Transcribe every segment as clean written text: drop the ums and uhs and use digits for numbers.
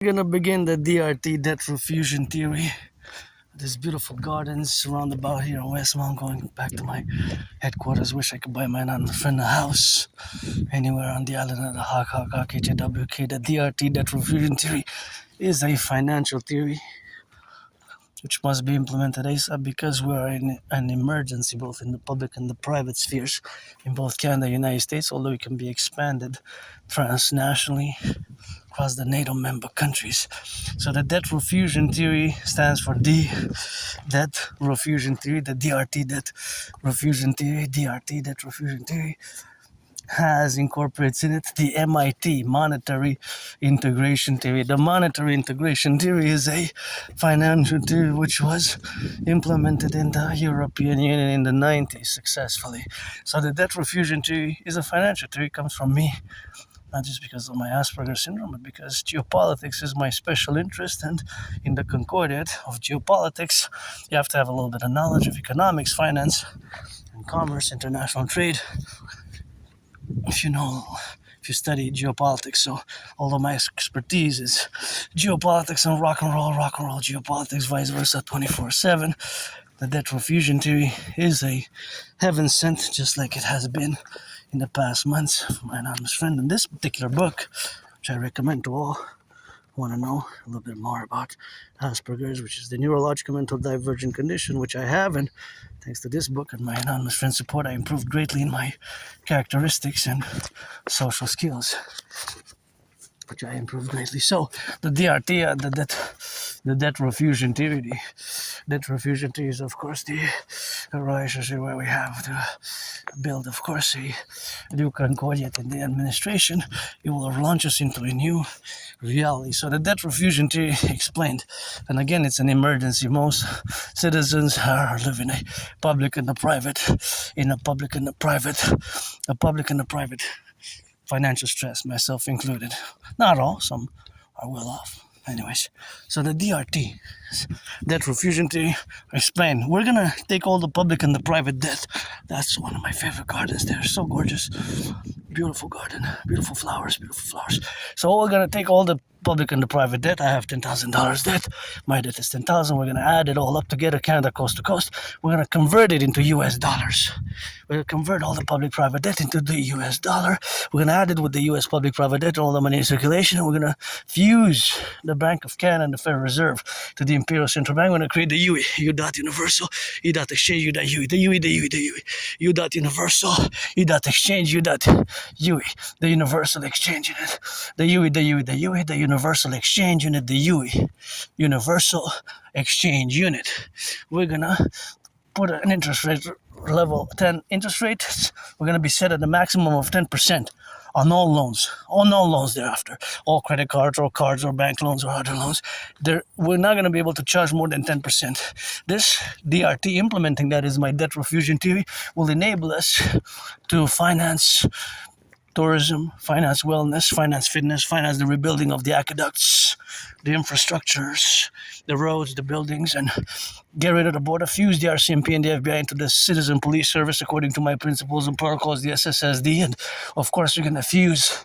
We're gonna begin the DRT debt refusion theory. There's beautiful gardens surrounded about here in Westmount. Going back to my headquarters. Wish I could buy my friend a house anywhere on the island of the HKWK. The DRT debt refusion theory is a financial theory which must be implemented ASAP because we are in an emergency both in the public and the private spheres in both Canada and the United States, although it can be expanded transnationally across the NATO member countries. So the debt refusion theory stands for debt refusion theory, the DRT debt refusion theory, DRT debt refusion theory has incorporates in it the MIT monetary integration theory. The monetary integration theory is a financial theory which was implemented in the European Union in the 90s successfully. So the debt refusion theory is a financial theory. It comes from me, not just because of my Asperger's syndrome, but because geopolitics is my special interest. And in the concordiate of geopolitics, you have to have a little bit of knowledge of economics, finance, and commerce, international trade. If you study geopolitics. So although my expertise is geopolitics and rock and roll geopolitics, vice versa, 24/7, the debt refusion theory is a heaven sent, just like it has been in the past months for my anonymous friend. In this particular book, which I recommend to all who want to know a little bit more about Asperger's, which is the neurological mental divergent condition, which I have, and thanks to this book and my anonymous friend support, I improved greatly in my characteristics and social skills, which I improved greatly. So the DRT, the debt refusion theory, is of course the relationship where we have to build, of course, a new concordiate in the administration. It will launch us into a new reality. So the debt refusion theory explained, and again, it's an emergency. Most citizens are living a public and a private, financial stress, myself included. Not all, some are well off. Anyways, so the DRT, debt refusion theory, explain. We're gonna take all the public and the private debt. That's one of my favorite gardens. They're so gorgeous. Beautiful garden, beautiful flowers. So we're gonna take all the public and the private debt. I have $10,000 debt. My debt is $10,000. We're gonna add it all up together, Canada coast to coast. We're gonna convert it into US dollars. We're gonna convert all the public-private debt into the US dollar. We're gonna add it with the US public-private debt, all the money in circulation. And we're gonna fuse the Bank of Canada and the Federal Reserve to the Imperial Central Bank. We're gonna create the UE, U dot universal, E dot exchange, U dot UE, the UE, U dot universal, E dot exchange, U dot UE, the universal exchange unit, the UE, the universal exchange unit, the UE, universal exchange unit. We're gonna put an interest rate level 10 interest rate. We're gonna be set at a maximum of 10% on all loans thereafter, all credit cards or bank loans or other loans. We're not going to be able to charge more than 10%. This DRT, implementing that is my debt refusion theory, will enable us to finance tourism, finance wellness, finance fitness, finance the rebuilding of the aqueducts, the infrastructures, the roads, the buildings, and get rid of the border, fuse the RCMP and the FBI into the citizen police service according to my principles and protocols, the SSSD, and of course we're going to fuse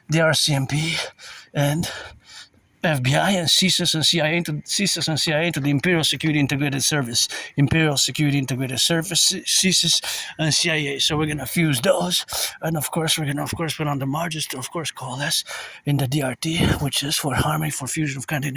the RCMP and FBI and CSIS and CIA into the Imperial Security Integrated Service, CSIS and CIA. So we're gonna fuse those, and of course we're gonna put on the margins to of course coalesce in the DRT, which is for harmony, for fusion of continent.